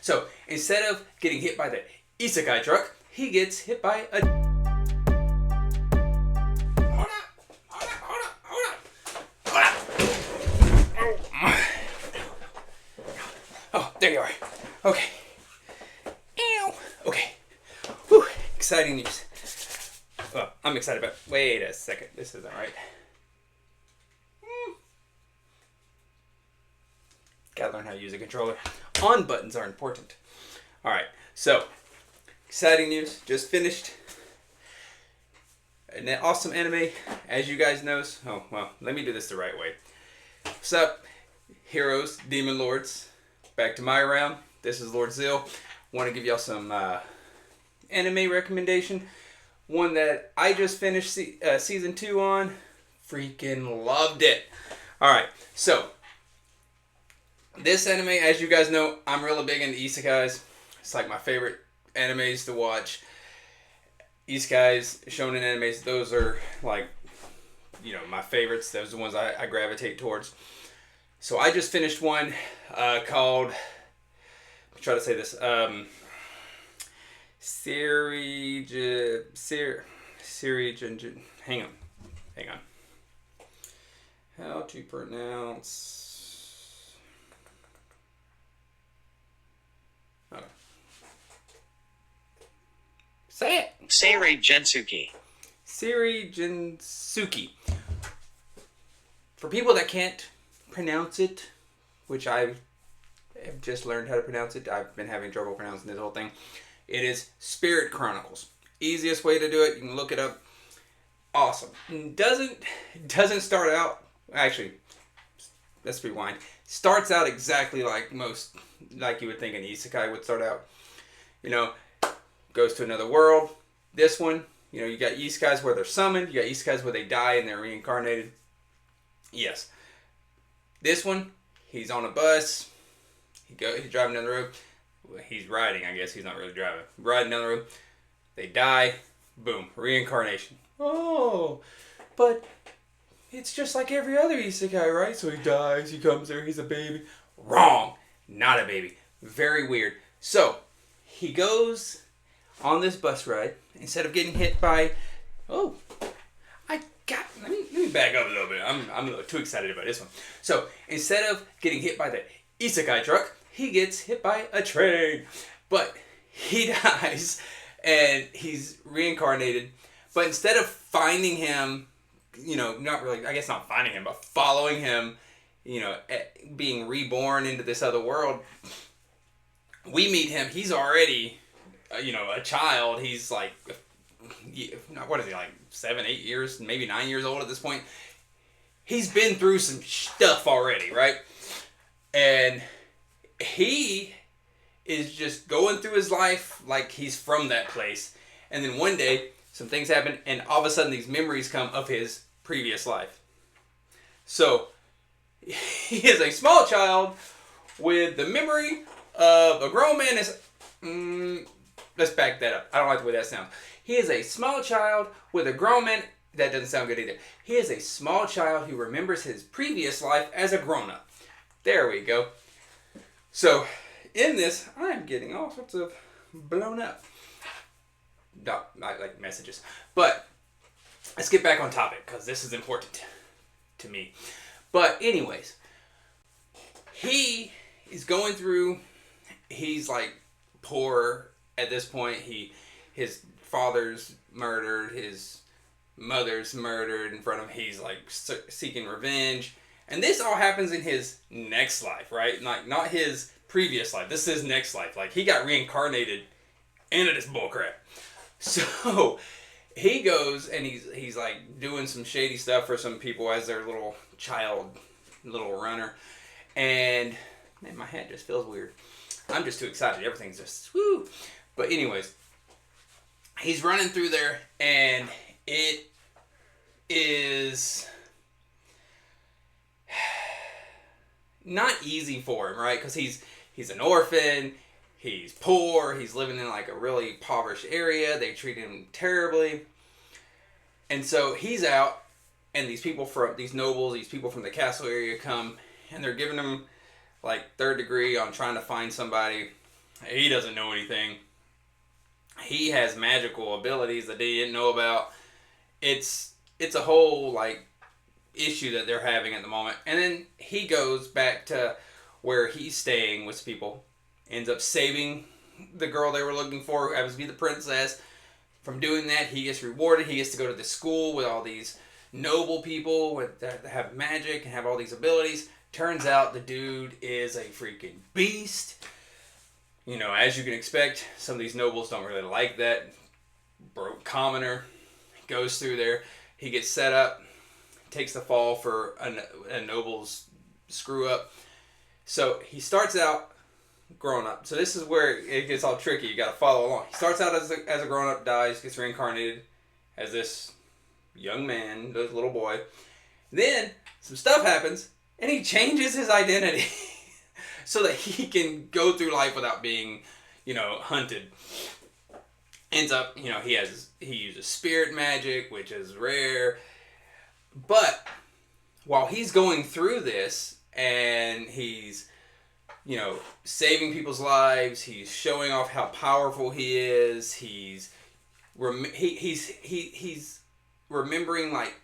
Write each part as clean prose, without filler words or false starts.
So instead of getting hit by the isekai truck, he gets hit by a... Oh, there you are. Okay. Ow. Okay. Whew. Exciting news. Well, I'm excited about... Wait a second. This isn't right. Gotta learn how to use a controller. On buttons are important. Alright, so exciting news. Just finished an awesome anime, as you guys know. Oh, well, let me do this the right way. What's up, heroes, demon lords? Back to my realm. This is Lord Zill. Want to give y'all some anime recommendation. One that I just finished season 2 on. Freaking loved it. Alright, so this anime, as you guys know, I'm really big into isekais. It's like my favorite animes to watch. Isekais, shonen animes, those are like, you know, my favorites. Those are the ones I gravitate towards. So I just finished one called, let me try to say this, Seirei Gensouki. Hang on. How to pronounce... Okay. Say it. Seirei Gensouki. Seirei Gensouki. For people that can't pronounce it, which I have just learned how to pronounce it. I've been having trouble pronouncing this whole thing. It is Spirit Chronicles. Easiest way to do it. You can look it up. Awesome. Doesn't start out... Actually, let's rewind. Starts out exactly like you would think an isekai would start out. You know, goes to another world. This one, you know, you got isekais where they're summoned. You got isekais where they die and they're reincarnated. Yes. This one, he's on a bus. He's driving down the road. Well, he's riding, I guess. He's not really driving. Riding down the road. They die. Boom. Reincarnation. Oh, but it's just like every other isekai, right? So he dies. He comes there. He's a baby. Wrong. Not a baby. Very weird. So, he goes on this bus ride. Instead of getting hit by... Oh, let me back up a little bit. I'm a little too excited about this one. So, instead of getting hit by the isekai truck, he gets hit by a train. But he dies, and he's reincarnated. But instead of finding him, you know, not really, I guess not finding him, but following him, you know, being reborn into this other world, we meet him. He's already, you know, a child. He's like, what is he, like 7, 8 years, maybe 9 years old at this point. He's been through some stuff already, right? And he is just going through his life like he's from that place. And then one day, some things happen, and all of a sudden these memories come of his previous life. So, he is a small child with the memory of a grown man. Let's back that up. I don't like the way that sounds. He is a small child with a grown man. That doesn't sound good either. He is a small child who remembers his previous life as a grown-up. There we go. So, in this, I'm getting all sorts of blown up. Like messages. But, let's get back on topic, because this is important to me. But, anyways, he is going through, he's like poor at this point. His father's murdered, his mother's murdered in front of him. He's like seeking revenge. And this all happens in his next life, right? Like, not his previous life. This is his next life. Like, he got reincarnated into this bullcrap. So, he goes and he's like doing some shady stuff for some people as their little runner. And, man, my hat just feels weird. I'm just too excited. Everything's just, woo. But anyways, he's running through there, and it is not easy for him, right? Because he's an orphan, he's poor, he's living in like a really impoverished area, they treat him terribly. And so he's out, and these people these nobles, these people from the castle area come, and they're giving him like third degree on trying to find somebody He doesn't know anything. He has magical abilities that they didn't know about. It's a whole like issue that they're having at the moment. And then he goes back to where he's staying with people, ends up saving the girl they were looking for, who happens to be the princess. From doing that, he gets rewarded. He gets to go to this school with all these noble people that have magic and have all these abilities. Turns out the dude is a freaking beast. You know, as you can expect, some of these nobles don't really like that. Broke commoner goes through there. He gets set up, takes the fall for a noble's screw up. So he starts out grown up. So this is where it gets all tricky. You got to follow along. He starts out as a grown up, dies, gets reincarnated as this young man, this little boy. Then some stuff happens, and he changes his identity so that he can go through life without being, hunted. Ends up, he uses spirit magic, which is rare. But while he's going through this and he's, saving people's lives, he's showing off how powerful he is. He's remembering like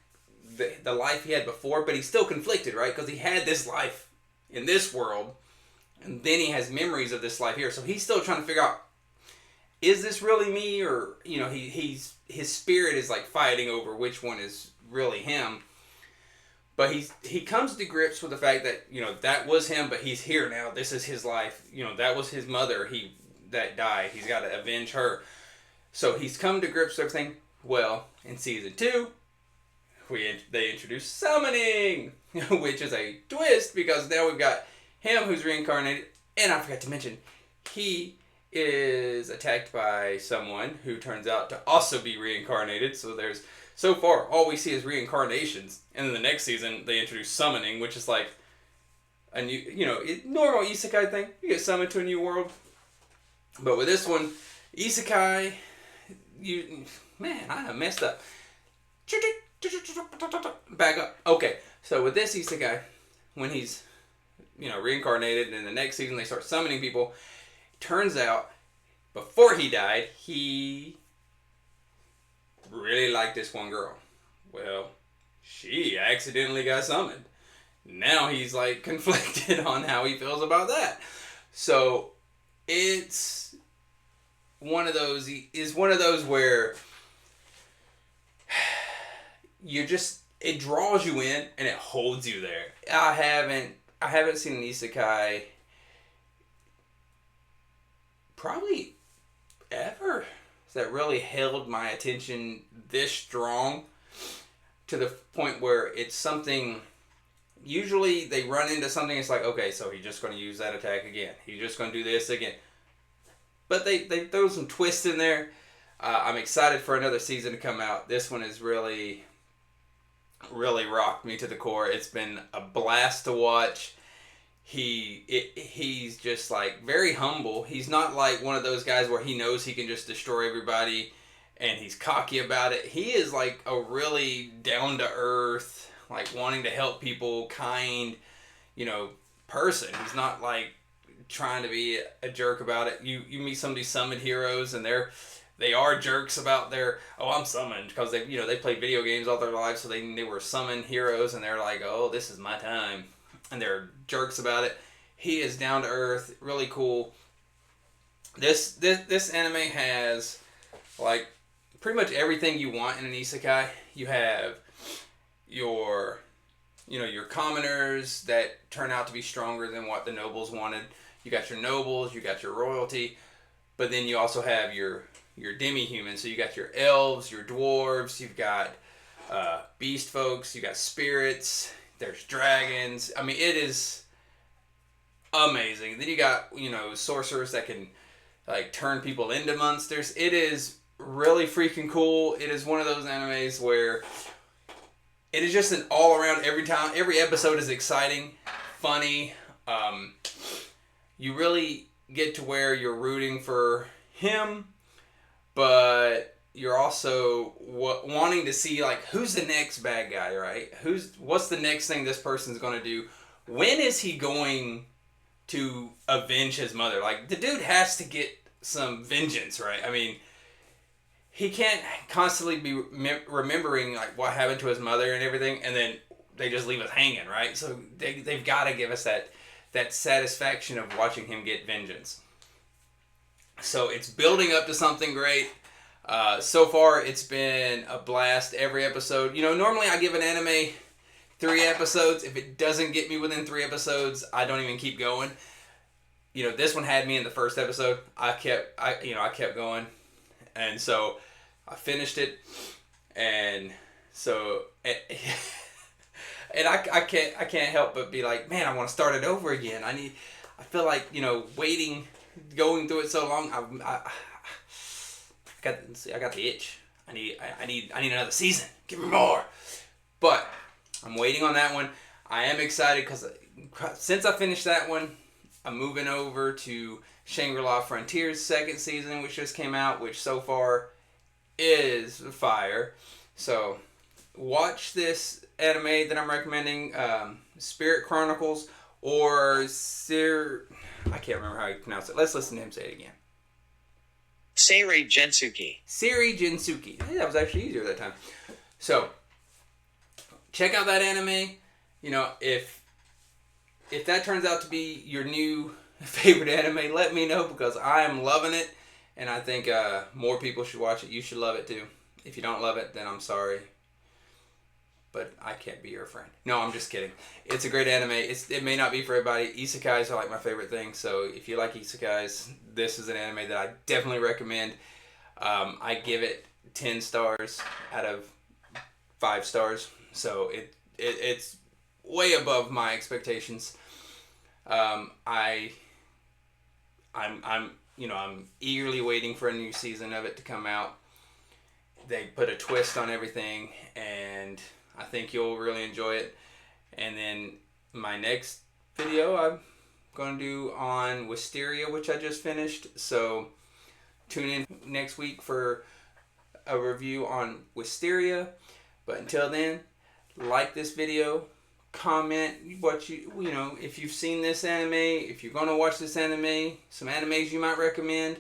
the life he had before, but he's still conflicted, right? Because he had this life in this world, and then he has memories of this life here. So he's still trying to figure out, is this really me, or his spirit is like fighting over which one is really him. But he comes to grips with the fact that that was him, but he's here now. This is his life. That was his mother. That died. He's got to avenge her. So he's come to grips with everything. Well, in season 2, they introduce summoning, which is a twist because now we've got him who's reincarnated, and I forgot to mention he is attacked by someone who turns out to also be reincarnated. So far, all we see is reincarnations. And then the next season, they introduce summoning, which is like a new, normal isekai thing. You get summoned to a new world. But with this one, isekai, I messed up. Back up. Okay, so with this isekai, when he's, reincarnated, and in the next season they start summoning people, turns out, before he died, he really liked this one girl. Well, she accidentally got summoned. Now he's like conflicted on how he feels about that. So it's one of those where it draws you in and it holds you there. I haven't seen an isekai probably ever that really held my attention this strong, to the point where it's something. Usually they run into something, it's like, okay, so he's just going to use that attack again. He's just going to do this again. But they throw some twists in there. I'm excited for another season to come out. This one has really, really rocked me to the core. It's been a blast to watch. He's just like very humble. He's not like one of those guys where he knows he can just destroy everybody and he's cocky about it. He is like a really down to earth, like wanting to help people, kind, person. He's not like trying to be a jerk about it. You meet some of these summoned heroes and they are jerks about I'm summoned, because they played video games all their lives, so they were summoned heroes, and they're like, oh, this is my time. And they're jerks about it. He is down to earth, really cool. This anime has like pretty much everything you want in an isekai. You have your commoners that turn out to be stronger than what the nobles wanted. You got your nobles, you got your royalty, but then you also have your demi-humans. So you got your elves, your dwarves, you've got beast folks, you got spirits. There's dragons. I mean, it is amazing. Then you got, sorcerers that can, like, turn people into monsters. It is really freaking cool. It is one of those animes where it is just an all-around, every episode is exciting, funny. You really get to where you're rooting for him, but you're also wanting to see, like, who's the next bad guy, right? What's the next thing this person's going to do? When is he going to avenge his mother. Like, the dude has to get some vengeance, right? I mean, he can't constantly be remembering like what happened to his mother and everything, and then they just leave us hanging, right? So they've got to give us that satisfaction of watching him get vengeance. So it's building up to something great. So far, it's been a blast every episode. You know, normally I give an anime 3 episodes. If it doesn't get me within 3 episodes, I don't even keep going. You know, this one had me in the first episode. I kept going. And so I finished it. And so and I can't help but be like, man, I want to start it over again. I feel like, you know, going through it so long, I got the itch. I need another season. Give me more. But I'm waiting on that one. I am excited because since I finished that one, I'm moving over to Shangri-La Frontiers second season, which just came out, which so far is fire. So watch this anime that I'm recommending, Spirit Chronicles, or I can't remember how you pronounce it. Let's listen to him say it again. Seirei Gensouki. Seirei Gensouki. Hey, that was actually easier that time. So check out that anime. You know, if that turns out to be your new favorite anime, let me know, because I am loving it, and I think more people should watch it. You should love it too. If you don't love it, then I'm sorry, but I can't be your friend. No, I'm just kidding. It's a great anime. It may not be for everybody. Isekais are like my favorite thing, so if you like isekais, this is an anime that I definitely recommend. I give it 10 stars out of 5 stars, so it's way above my expectations. I'm eagerly waiting for a new season of it to come out. They put a twist on everything, and I think you'll really enjoy it. And then my next video I'm going to do on Wisteria, which I just finished. So tune in next week for a review on Wisteria. But until then, like this video, comment what you know, if you've seen this anime, if you're going to watch this anime, some animes you might recommend.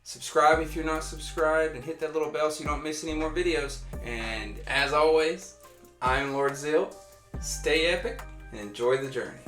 Subscribe if you're not subscribed, and hit that little bell so you don't miss any more videos. And as always, I'm Lord Zill. Stay epic and enjoy the journey.